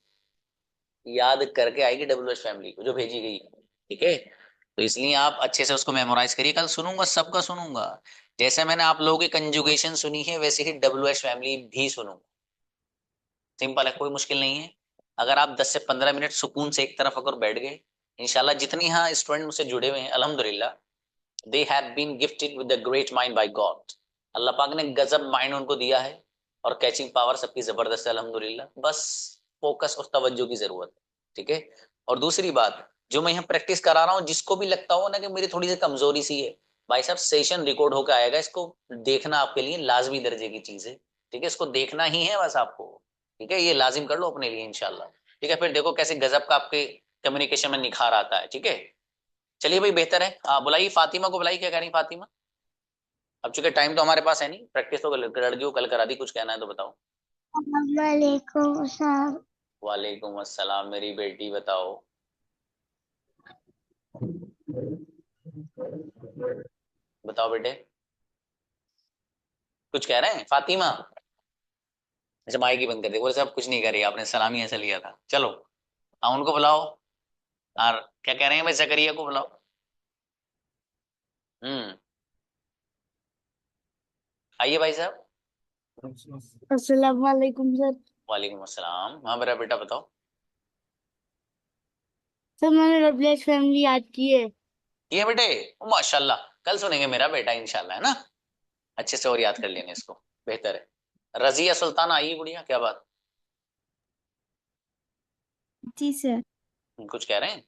A: याद करके आएगी WH फैमिली को जो भेजी गई है, ठीक है। तो इसलिए आप अच्छे से उसको मेमोराइज करिए, कल सुनूंगा सबका सुनूंगा, जैसे मैंने आप लोगों की कंजुगेशन सुनी है वैसे ही WH फैमिली भी सुनूंगा। सिंपल है, कोई मुश्किल नहीं है। अगर आप 10 से 15 मिनट सुकून से एक तरफ अगर बैठ गए, इंशाल्लाह जितनी यहाँ स्टूडेंट मुझसे जुड़े हुए हैं अल्हम्दुलिल्लाह, they have been gifted with the great mind by God. अल्लाह पाक ने गजब माइंड उनको दिया है, और कैचिंग पावर सबकी जबरदस्त है अल्हम्दुलिल्लाह। बस फोकस और तवज्जो की जरूरत है, ठीक है। और दूसरी बात, जो मैं यहाँ प्रैक्टिस करा रहा हूँ, जिसको भी लगता हो ना कि मेरी थोड़ी सी कमजोरी सी है, भाई साहब सेशन रिकॉर्ड होकर आएगा, इसको देखना आपके लिए लाजमी दर्जे की चीज है, ठीक है। इसको देखना ही है बस आपको, ठीक है। ये लाजिम कर लो अपने लिए इंशाल्लाह, ठीक है। फिर देखो कैसे गजब का आपके कम्युनिकेशन में निखार आता है, ठीक है। चलिए भाई, बेहतर है। बुलाइए फातिमा को, बुलाइए। क्या कह रही फातिमा? अब चूंकि टाइम तो हमारे पास है नहीं, प्रैक्टिस तो लड़कियों कल करा दी, कुछ कहना है तो बताओ।
F: वालेकुम अस्सलाम।
A: वालेकुम अस्सलाम मेरी बेटी, बताओ। बताओ बेटे, कुछ कह रहे हैं फातिमा? अच्छा, माइक ही बंद कर दे, बोले साहब कुछ नहीं कर रही, आपने सलामी ऐसा लिया था। चलो उनको बुलाओ। और क्या कह रहे हैं भाई, जकरिया को बुलाओ। आइए भाई साहब।
O: अस्सलाम वालेकुम सर।
A: वालेकुम अस्सलाम। हाँ मेरा बेटा बताओ।
O: सर मैंने रबलेस फैमिली याद की है।
A: ये बेटे, माशाल्लाह, कल सुनेंगे मेरा बेटा इंशाल्लाह, है ना। अच्छे से और याद कर लेने इसको, बेहतर है। रजिया सुल्ताना आई गुड़िया, क्या बात?
D: जी सर।
A: कुछ कह रहे हैं?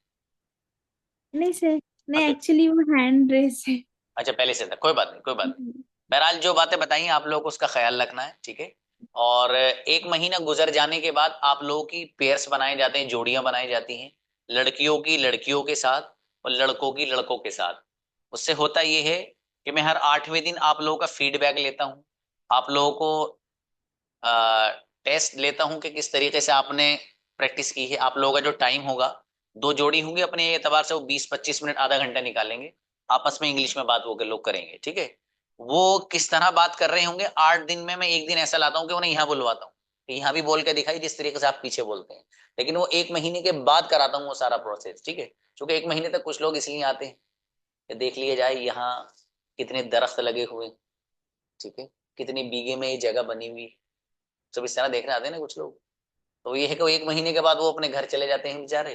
D: नहीं सर, नहीं
A: अच्छा
D: एक्चुअली वो हैंड रेस है।
A: अच्छा, पहले से था, कोई बात नहीं, कोई बात नहीं। बहरहाल जो बातें बताई आप लोगों को उसका ख्याल रखना है, ठीक है। और 1 महीना गुजर जाने के बाद आप लोगों की पेयर्स बनाए जाते हैं, जोड़ियां बनाई जाती हैं, लड़कियों की लड़कियों के साथ और लड़कों की लड़कों के साथ। उससे होता यह है कि मैं हर 8वें दिन आप लोगों का फीडबैक लेता हूँ, आप लोगों को टेस्ट लेता हूँ कि किस तरीके से आपने प्रैक्टिस की है। आप लोगों का जो टाइम होगा, 2 जोड़ी होंगी, अपने एतबार से वो 20-25 मिनट, आधा घंटा निकालेंगे, आपस में इंग्लिश में बात वो लोग करेंगे, ठीक है। वो किस तरह बात कर रहे होंगे, 8 दिन में मैं 1 दिन ऐसा लाता हूँ कि उन्हें यहाँ बुलवाता हूँ कि यहाँ भी बोल के दिखाई जिस तरीके से आप पीछे बोलते हैं, लेकिन वो 1 महीने के बाद कराता हूँ वो सारा प्रोसेस, ठीक है। क्योंकि 1 महीने तक कुछ लोग इसलिए आते हैं कि देख लिया जाए यहाँ कितने दरख्त लगे हुए, ठीक है, कितनी बीघे में ये जगह बनी हुई, सब इस तरह देखने आते हैं ना कुछ लोग। तो ये है कि 1 महीने के बाद वो अपने घर चले जाते हैं बेचारे,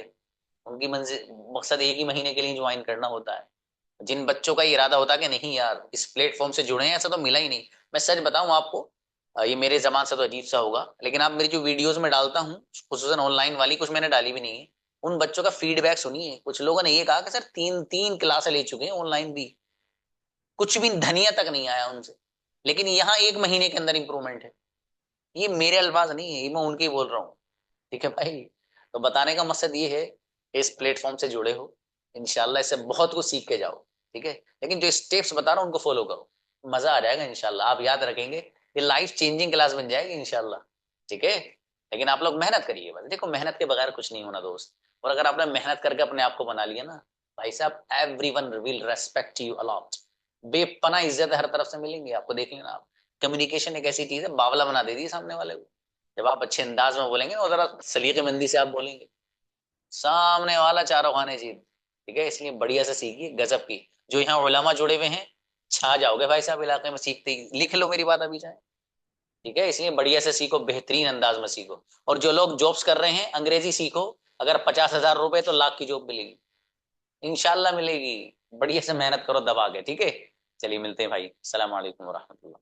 A: उनकी मकसद 1 ही महीने के लिए ज्वाइन करना होता है। जिन बच्चों का इरादा होता है कि नहीं यार इस प्लेटफॉर्म से जुड़े हैं, ऐसा तो मिला ही नहीं। मैं सच बताऊं आपको, ये मेरे जबान से तो अजीब सा होगा, लेकिन आप मेरी जो वीडियोस में डालता हूँ, खुसूसन ऑनलाइन वाली, कुछ मैंने डाली भी नहीं है, उन बच्चों का फीडबैक सुनिए। कुछ लोगों ने ये कहा कि सर 3 क्लासें ले चुके हैं ऑनलाइन भी, कुछ भी धनिया तक नहीं आया उनसे, लेकिन यहाँ 1 महीने के अंदर इंप्रूवमेंट है। ये मेरे अल्फाज नहीं है, ये मैं उनके ही बोल रहा हूँ, ठीक है भाई। तो बताने का मकसद ये है, इस प्लेटफॉर्म से जुड़े हो, इंशाल्लाह इससे बहुत कुछ सीख के जाओ, ठीक है। लेकिन जो स्टेप्स बता रहा हूँ उनको फॉलो करो, मजा आ जाएगा इंशाल्लाह, आप याद रखेंगे, ये लाइफ चेंजिंग क्लास बन जाएगी इंशाल्लाह, ठीक है। लेकिन आप लोग मेहनत करिए बस, देखो मेहनत के बगैर कुछ नहीं होना दोस्त। और अगर आपने मेहनत करके अपने आप को बना लिया ना भाई साहब, everyone will respect you a lot, बेपना इज्जत हर तरफ से मिलेंगी आपको, देखेंगे ना आप। कम्युनिकेशन एक ऐसी चीज है, बावला बना देती है सामने वाले को। जब आप अच्छे अंदाज में बोलेंगे और जरा सलीकेमंदी से आप बोलेंगे, सामने वाला चारों खाने चीज, ठीक है। इसलिए बढ़िया से सीखिए, गजब की। जो यहाँ उलमा जुड़े हुए हैं, छा जाओगे भाई साहब इलाके में, सीखते ही लिख लो मेरी बात अभी जाए, ठीक है। इसलिए बढ़िया से सीखो, बेहतरीन अंदाज में सीखो। और जो लोग जॉब्स कर रहे हैं, अंग्रेजी सीखो, अगर 50,000 रुपए तो लाख की जॉब मिलेगी, इंशाल्लाह मिलेगी। बढ़िया से मेहनत करो दबा के, ठीक है। चलिए मिलते हैं भाई, अस्सलाम वालेकुम रहमतुल्लाह।